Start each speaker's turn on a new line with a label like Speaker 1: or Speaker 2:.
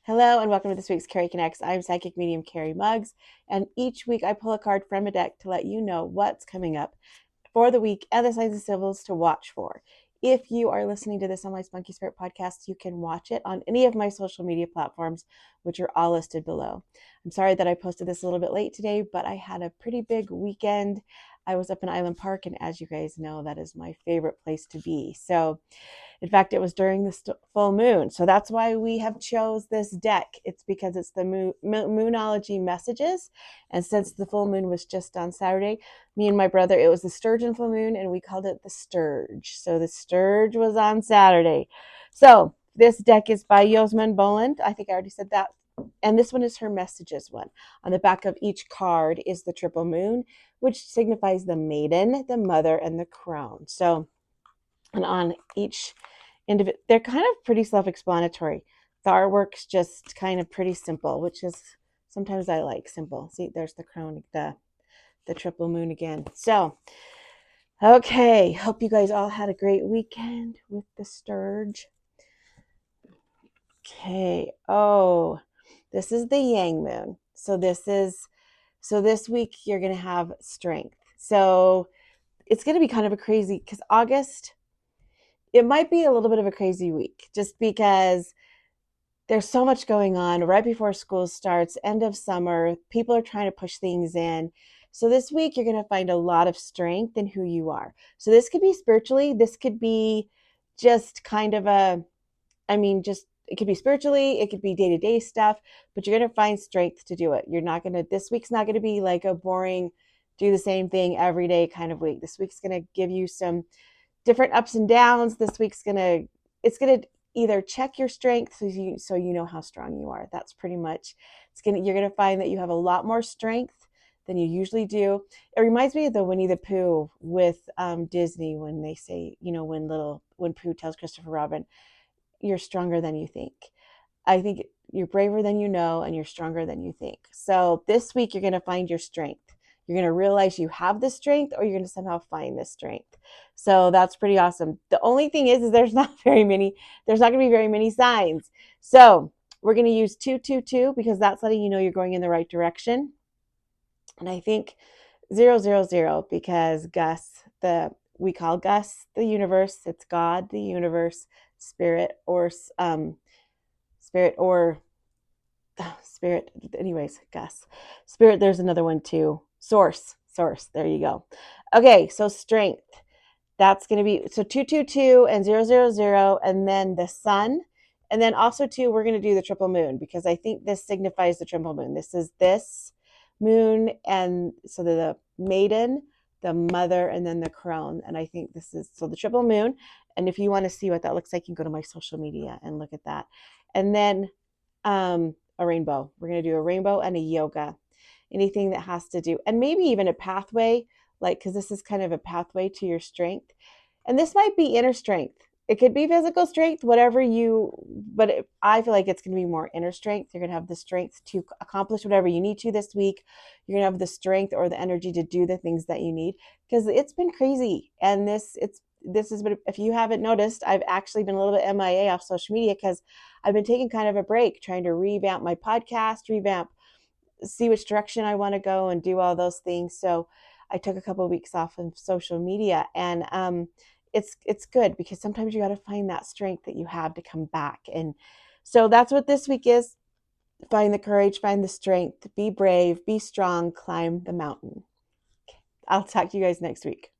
Speaker 1: Hello and welcome to this week's Cari Connects. I'm Psychic Medium Cari Mugz, and each week I pull a card from a deck to let you know what's coming up for the week and the signs of symbols to watch for. If you are listening to this on my Spunky Spirit podcast, you can watch it on any of my social media platforms, which are all listed below. I'm sorry that I posted this a little bit late today, but I had a pretty big weekend. I was up in Island Park, and as you guys know, that is my favorite place to be. So in fact, it was during the full moon. So that's why we have chose this deck. It's because it's the moonology messages. And since the full moon was just on Saturday, me and my brother, it was the sturgeon full moon, and we called it the Sturge. So the Sturge was on Saturday. So this deck is by Yosman Boland. I think I already said that. And this one is her messages one. On the back of each card is the triple moon, which signifies the maiden, the mother, and the crown. So, and on each they're kind of pretty self-explanatory. The artwork's just kind of pretty simple, which is sometimes I like simple. See, there's the crown, the triple moon again. So, okay, hope you guys all had a great weekend with the Sturge. Okay. Oh, this is the Yang moon. So this week you're going to have strength. So it's going to be kind of a crazy, because August, it might be a little bit of a crazy week just because there's so much going on right before school starts, end of summer. People are trying to push things in. So this week, you're going to find a lot of strength in who you are. So this could be spiritually. This could be just kind of it could be spiritually. It could be day-to-day stuff, but you're going to find strength to do it. This week's not going to be like a boring, do the same thing every day kind of week. This week's going to give you some different ups and downs. This week's it's going to either check your strength so you know how strong you are. That's pretty much you're going to find that you have a lot more strength than you usually do. It reminds me of the Winnie the Pooh with Disney, when they say, when Pooh tells Christopher Robin, you're stronger than you think. I think you're braver than you know, and you're stronger than you think. So this week you're going to find your strength. You're going to realize you have this strength, or you're going to somehow find this strength. So that's pretty awesome. The only thing is there's not going to be very many signs. So we're going to use 222 because that's letting you know you're going in the right direction. And I think 000 because we call Gus the universe. It's God, the universe, spirit, or spirit. Anyways, Gus, spirit. There's another one too. Source. There you go. Okay, so strength. That's going to be, so 222 and 000, and then the sun. And then also too, we're going to do the triple moon because I think this signifies the triple moon. This is this moon, and so the maiden, the mother, and then the crown. And I think this is, so the triple moon. And if you want to see what that looks like, you can go to my social media and look at that. And then a rainbow. We're going to do a rainbow and a yoga. Anything that has to do, and maybe even a pathway, because this is kind of a pathway to your strength. And this might be inner strength. It could be physical strength, but I feel like it's going to be more inner strength. You're going to have the strength to accomplish whatever you need to this week. You're going to have the strength or the energy to do the things that you need, because it's been crazy. And this has been, if you haven't noticed, I've actually been a little bit MIA off social media because I've been taking kind of a break, trying to revamp my podcast, see which direction I want to go and do all those things. So I took a couple of weeks off of social media, and it's good because sometimes you got to find that strength that you have to come back. And so that's what this week is. Find the courage, find the strength, be brave, be strong, climb the mountain. Okay. I'll talk to you guys next week.